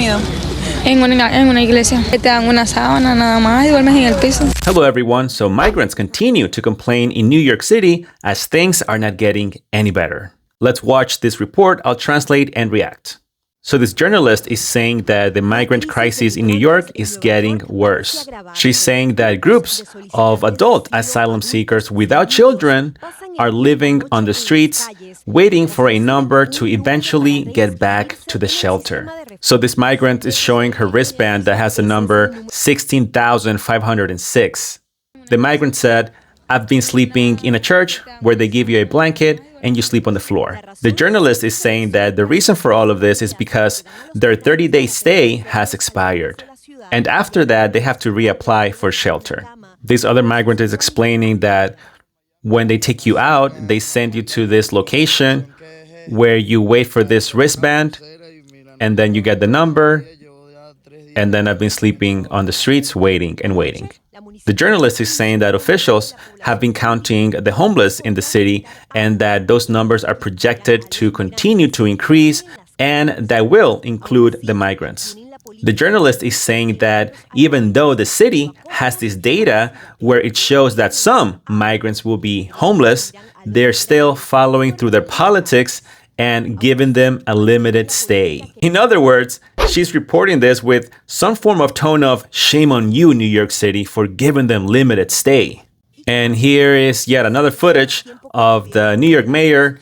dormido en una iglesia. Te dan una sábana nada más y duermes en el piso. Hello everyone. So migrants continue to complain in New York City as things are not getting any better. Let's watch this report. I'll translate and react. So this journalist is saying that the migrant crisis in New York is getting worse. She's saying that groups of adult asylum seekers without children are living on the streets, waiting for a number to eventually get back to the shelter. So this migrant is showing her wristband that has the number 16,506. The migrant said, "I've been sleeping in a church where they give you a blanket and you sleep on the floor." The journalist is saying that the reason for all of this is because their 30-day stay has expired. And after that, they have to reapply for shelter. This other migrant is explaining that when they take you out, they send you to this location where you wait for this wristband and then you get the number. And then I've been sleeping on the streets waiting and waiting. The journalist is saying that officials have been counting the homeless in the city and that those numbers are projected to continue to increase, and that will include the migrants. The journalist is saying that even though the city has this data where it shows that some migrants will be homeless, they're still following through their politics and giving them a limited stay. In other words, she's reporting this with some form of tone of shame on you, New York City, for giving them limited stay. And here is yet another footage of the New York mayor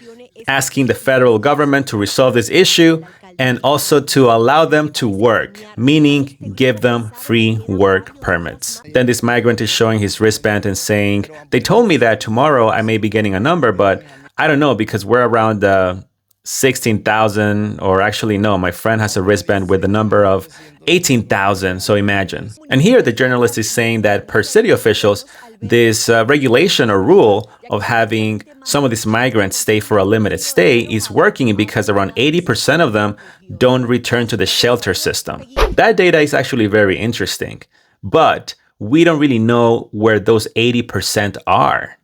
asking the federal government to resolve this issue and also to allow them to work, meaning give them free work permits. Then this migrant is showing his wristband and saying, "They told me that tomorrow I may be getting a number, but I don't know because we're around 16,000, or actually no, my friend has a wristband with the number of 18,000, so imagine." And here the journalist is saying that per city officials, this regulation or rule of having some of these migrants stay for a limited stay is working because around 80% of them don't return to the shelter system. That data is actually very interesting, but we don't really know where those 80% are.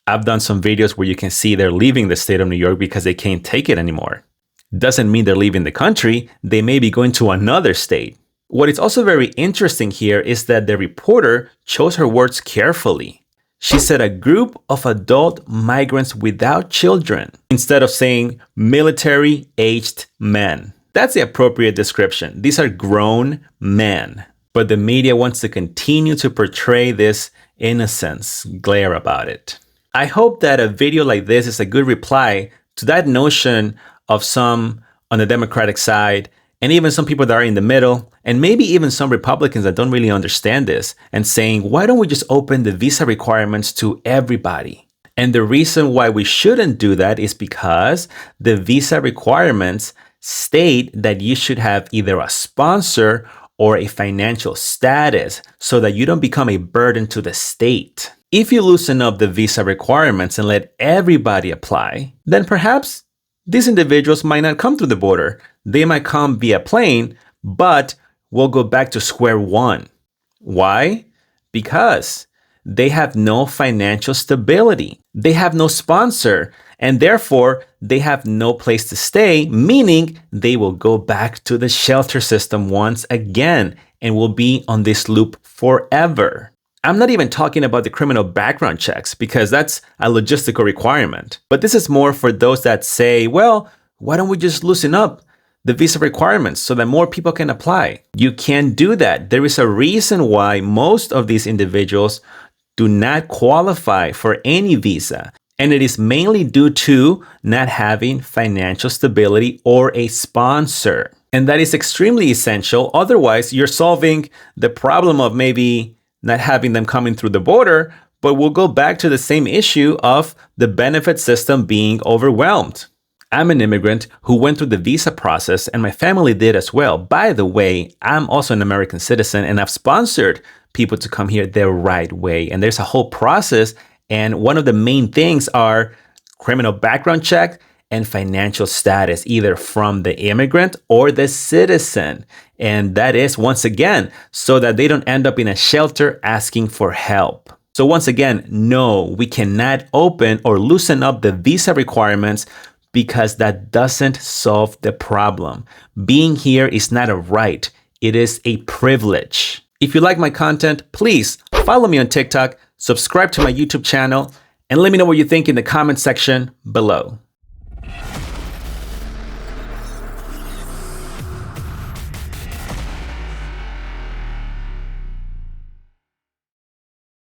I've done some videos where you can see they're leaving the state of New York because they can't take it anymore. Doesn't mean they're leaving the country. They may be going to another state. What is also very interesting here is that the reporter chose her words carefully. She said a group of adult migrants without children instead of saying military-aged men. That's the appropriate description. These are grown men. But the media wants to continue to portray this innocence glare about it. I hope that a video like this is a good reply to that notion of some on the Democratic side, and even some people that are in the middle, and maybe even some Republicans that don't really understand this, and saying, why don't we just open the visa requirements to everybody? And the reason why we shouldn't do that is because the visa requirements state that you should have either a sponsor or a financial status so that you don't become a burden to the state. If you loosen up the visa requirements and let everybody apply, then perhaps these individuals might not come through the border. They might come via plane, but we'll go back to square one. Why? Because they have no financial stability. They have no sponsor, and therefore they have no place to stay, meaning they will go back to the shelter system once again and will be on this loop forever. I'm not even talking about the criminal background checks because that's a logistical requirement. But this is more for those that say, well, why don't we just loosen up the visa requirements so that more people can apply? You can't do that. There is a reason why most of these individuals do not qualify for any visa. And it is mainly due to not having financial stability or a sponsor. And that is extremely essential. Otherwise, you're solving the problem of maybe not having them coming through the border, but we'll go back to the same issue of the benefit system being overwhelmed. I'm an immigrant who went through the visa process, and my family did as well. By the way, I'm also an American citizen, and I've sponsored people to come here the right way. And there's a whole process, and one of the main things are criminal background check and financial status, either from the immigrant or the citizen. And that is, once again, so that they don't end up in a shelter asking for help. So once again, no, we cannot open or loosen up the visa requirements because that doesn't solve the problem. Being here is not a right. It is a privilege. If you like my content, please follow me on TikTok, subscribe to my YouTube channel, and let me know what you think in the comment section below.